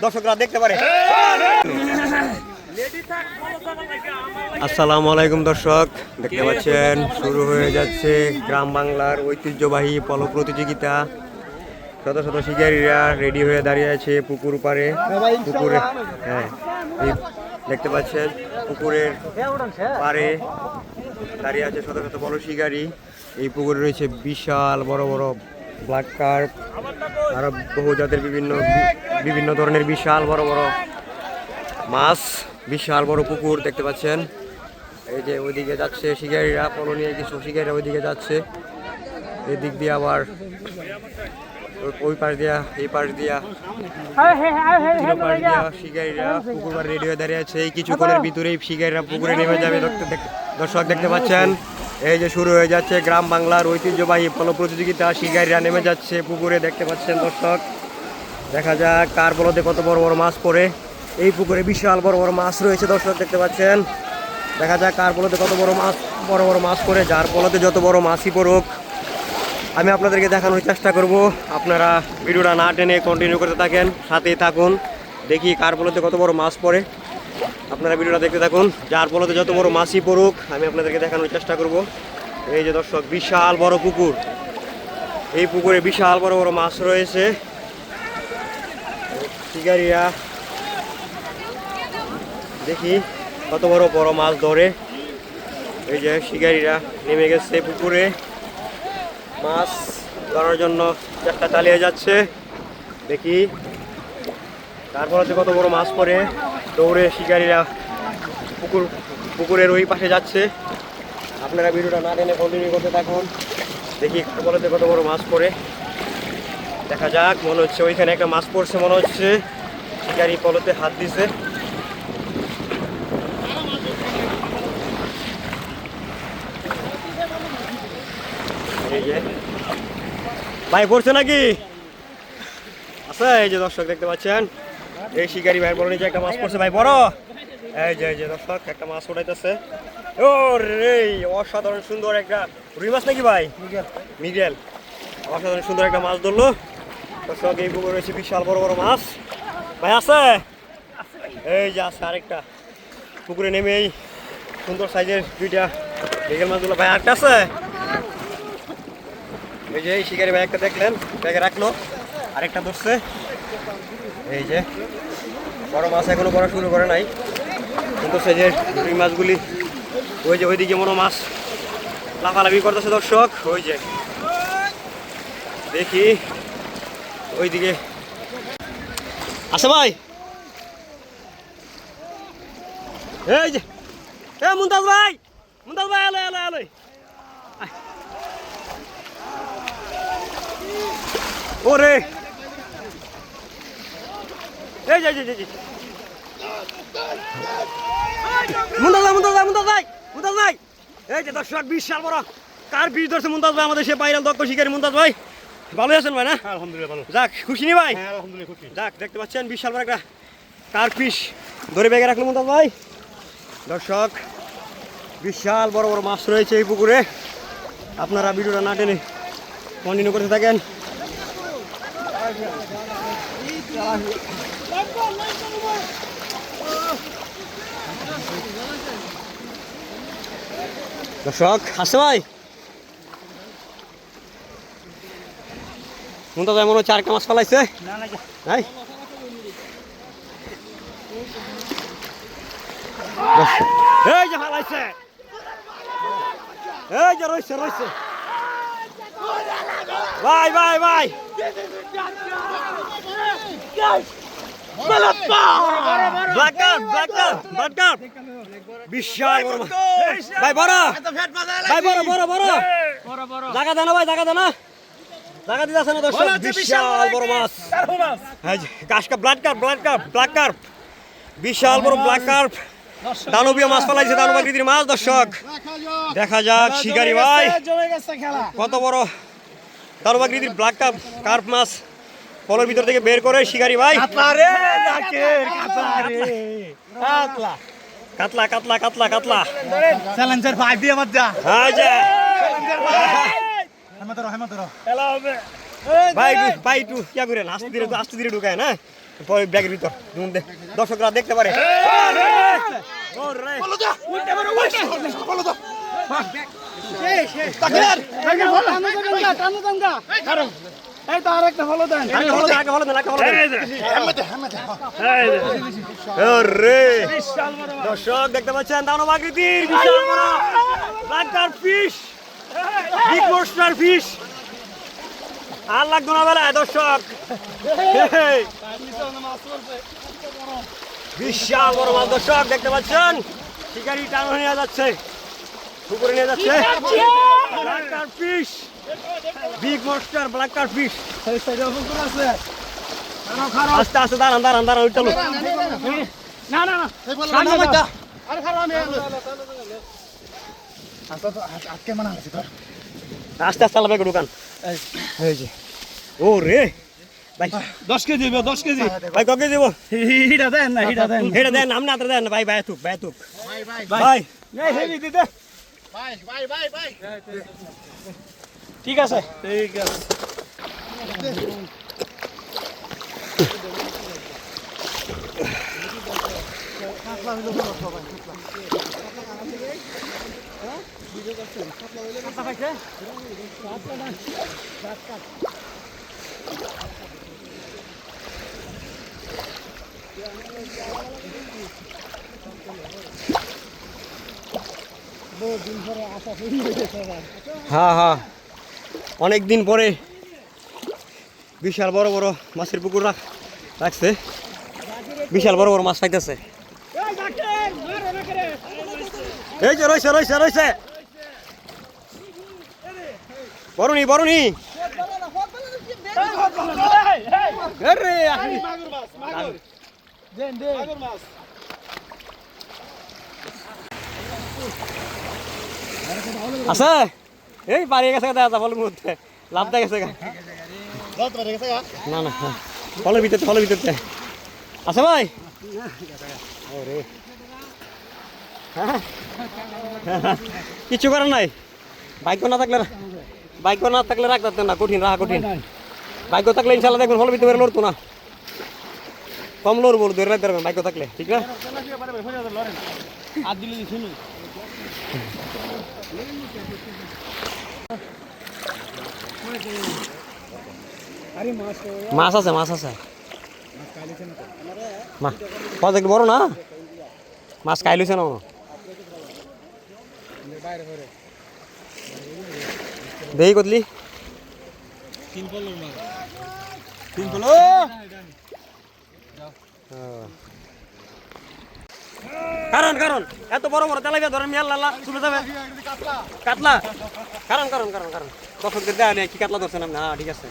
দর্শকরা দেখতে পারে। আসসালামু আলাইকুম দর্শক, দেখতে পাচ্ছেন শুরু হয়ে যাচ্ছে গ্রাম বাংলার ঐতিহ্যবাহী পলো প্রতিযোগিতা। শত শত শিকারীরা রেডি হয়ে দাঁড়িয়ে আছে পুকুর পাড়ে। পুকুরে দেখতে পাচ্ছেন পুকুরের পাড়ে দাঁড়িয়ে আছে শত শত পলো শিকারী। এই পুকুরে রয়েছে বিশাল বড় বড় ব্ল্যাক কার্প, আরো বহু জাতের বিভিন্ন ধরনের বিশাল বড় বড় মাছ। বিশাল বড় পুকুর দেখতে পাচ্ছেন। এই যে ওইদিকে যাচ্ছে শিকারীরা, পলো নিয়ে কিছু শিকারীরা ওইদিকে যাচ্ছে। এদিক দিয়ে আবার ওই পাশ দিয়া এই পাশ দিয়া শিকারীরা পুকুর পাড়ে রেডি হয়ে দাঁড়িয়ে আছে। এই কিছুক্ষণের ভিতরেই শিকারীরা পুকুরে নেমে যাবে। দর্শক দেখতে পাচ্ছেন, এই যে শুরু হয়ে যাচ্ছে গ্রাম বাংলার ঐতিহ্যবাহী পলো প্রতিযোগিতা। শিকারীরা নেমে যাচ্ছে পুকুরে দেখতে পাচ্ছেন দর্শক। দেখা যাক কার পলোতে কত বড় বড় মাছ পড়ে। এই পুকুরে বিশাল বড় বড় মাছ রয়েছে দর্শক দেখতে পাচ্ছেন। দেখা যাক কার পলোতে কত বড় বড় মাছ পড়ে। যার পলোতে যত বড় মাছই পড়ুক আমি আপনাদেরকে দেখানোর চেষ্টা করব। আপনারা ভিডিওটা না টেনে কন্টিনিউ করতে থাকেন, সাথেই থাকুন। দেখি কার পলোতে কত বড় মাছ পড়ে। আপনারা ভিডিওটা দেখতে থাকুন। যার পলোতে যত বড় মাছই পড়ুক আমি আপনাদেরকে দেখানোর চেষ্টা করব। এই যে দর্শক, বিশাল বড় পুকুর। এই পুকুরে বিশাল বড় বড় মাছ রয়েছে। শিকারীরা দেখি কত বড় বড় মাছ ধরে। এই যে শিকারীরা নেমে গেছে পুকুরে, মাছ ধরার জন্য চেষ্টা চালিয়ে যাচ্ছে। দেখি তারপর কত বড় মাছ পড়ে। দৌড়ে শিকারীরা পুকুরের ওই পাশে যাচ্ছে। আপনারা ভিডিওটা না টেনে কন্টিনিউ করতে থাকুন। দেখি তারপরে কত বড় মাছ পড়ে। দেখা যাক, মনে হচ্ছে ওইখানে একটা মাছ পড়ছে মনে হচ্ছে। শিকারী পলোতে হাত দিছে। এই যে ভাই পড়ছে নাকি আচ্ছা, এই যে দর্শক দেখতে পাচ্ছেন এই শিকারী ভাইয়ের বলে নিচে একটা মাছ পড়ছে ভাই বড়। এই যে দর্শক একটা মাছ উঠাইতেছে। ও রে, অসাধারণ সুন্দর একটা রুই মাছ নাকি ভাই? মিগেল। অসাধারণ সুন্দর একটা মাছ ধরলো দর্শক। এই পুকুরে রয়েছে বিশাল বড় বড় মাছ। ভাই আছে? এই যে আছে আরেকটা। পুকুরে নেমে এই সুন্দর সাইজের দুইটা মিগেল মাছগুলো। ভাই আরেকটা আছে? এই যে এই শিকারি ভাই একটা দেখলেন, ব্যাগে রাখলো, আরেকটা ধরছে। এই যে বড় মাছ এখনো পড়া শুরু করে নাই, কিন্তু সাইজের রুই মাছগুলি ওই যে ওইদিকে মনো মাছ লাফালাফি করতেছে দর্শক। ওই যে দেখি ওইদিকে আছে ভাই। এই যে মুমতাজ ভাই, আলো আলো আলো। ওরে এই যে মুমতাজ ভাই এই যে দর্শক বিশাল বড় কার বীজ ধরছে মুমতাজ ভাই, আমাদের সে বাইরাল দক্ষ শিকারী মুমতাজ ভাই। ভালো আছেন ভাই? না আলহামদুলিল্লাহ ভালো। যাক, খুশি নি ভাই? হ্যাঁ আলহামদুলিল্লাহ খুশি। যাক, দেখতে পাচ্ছেন বিশাল বড় একটা কার পিস ধরে ব্যাগে রাখলো মুমতাজ ভাই। দর্শক বিশাল বড় বড় মাছ রয়েছে এই পুকুরে। আপনারা ভিডিওটা না টেনে কন্টিনিউ করতে থাকেন। দর্শক আসছে ভাই, মুমতাজ ভাই মনে হচ্ছে আরেকটা মাছ পালাইছে। নাই এই যে পালাইছে, এই যে রয়েছে ভাই ভাই ভাই বিশাল ভাই বড় ভাই বড় জায়গা দেনা ভাই, জায়গা দেনা, জায়গা দিতে আছে না দর্শক। বিশাল বড় মাছ, ব্ল্যাক কার্প, বিশাল বড় ব্ল্যাক কার্প, দানবীয় মাছ পালাইছে, দানবাকৃতির মাছ দর্শক। দেখা যাক শিকারি ভাই কত বড় দানবাকৃতির ব্ল্যাক কার্প মাছ পলোর ভিতর থেকে বের করে শিকারি ভাই। কাতলা চ্যালেঞ্জার ভাই দিয়ে মত যা। হ্যাঁ যা খেলা হবে। ভাই ভাই একটু কি করে আস্তে ধীরে ঢুকায় না পরে ব্যাগের ভিতর দর্শকরা দেখতে পারে দর্শক দেখতে পাচ্ছেন দানব আকৃতির বিশাল বড় black fish big monster fish আর লাগতো না বেলায় দর্শক বিশাল বড় মাছ দর্শক দেখতে পাচ্ছেন শিকারি টানো নিয়ে যাচ্ছে পুকুরে নিয়ে যাচ্ছে black carp fish big monster black carp fish আস্তে আস্তে দাঁড়ান উঠলো না না না আরে খারাপ আমি আজকে মানা আছে তোর আস্তে আস্তে চালাবে দোকান এই যে ও রে ভাই 10 কেজি 10 কেজি ভাই কত কেজি দেব হিটা দেন না হিটা দেন নাম না দেন ভাই তুক ভাই এই হেভি দিতে ভাই ঠিক আছে হ্যাঁ অনেক দিন পরে বিশাল বড় বড় মাছের পুকুর রাখছে বিশাল বড় বড় মাছ পাইতেছে এই যে রয়েছে বড়নি আছে এই পারিয়ে গেছে দাদা ফলের মধ্যে লাভ দিয়ে গেছে না ফলের ভিতরে আছে ভাই কিছু করার নাই বাইক না থাকলে রাখতে না কঠিন বাইক থাকলে ইনশাল্লাহ দেখবেন ফলের ভিতরে লড়তো না কম লড়বো ধরে রাখতে পারবেন বাইক থাকলে ঠিক না মাছ আছে বড় না মাছ খাইলিছে না দেই কতলি কারণ এত বড় তেলাপিয়া ধরেন মিয়াল লাল্লা চলে যাবে কাতলা কারণ দর্শকদের দেওয়া নেই কি কাতলা ধরছেন আপনি হ্যাঁ ঠিক আছে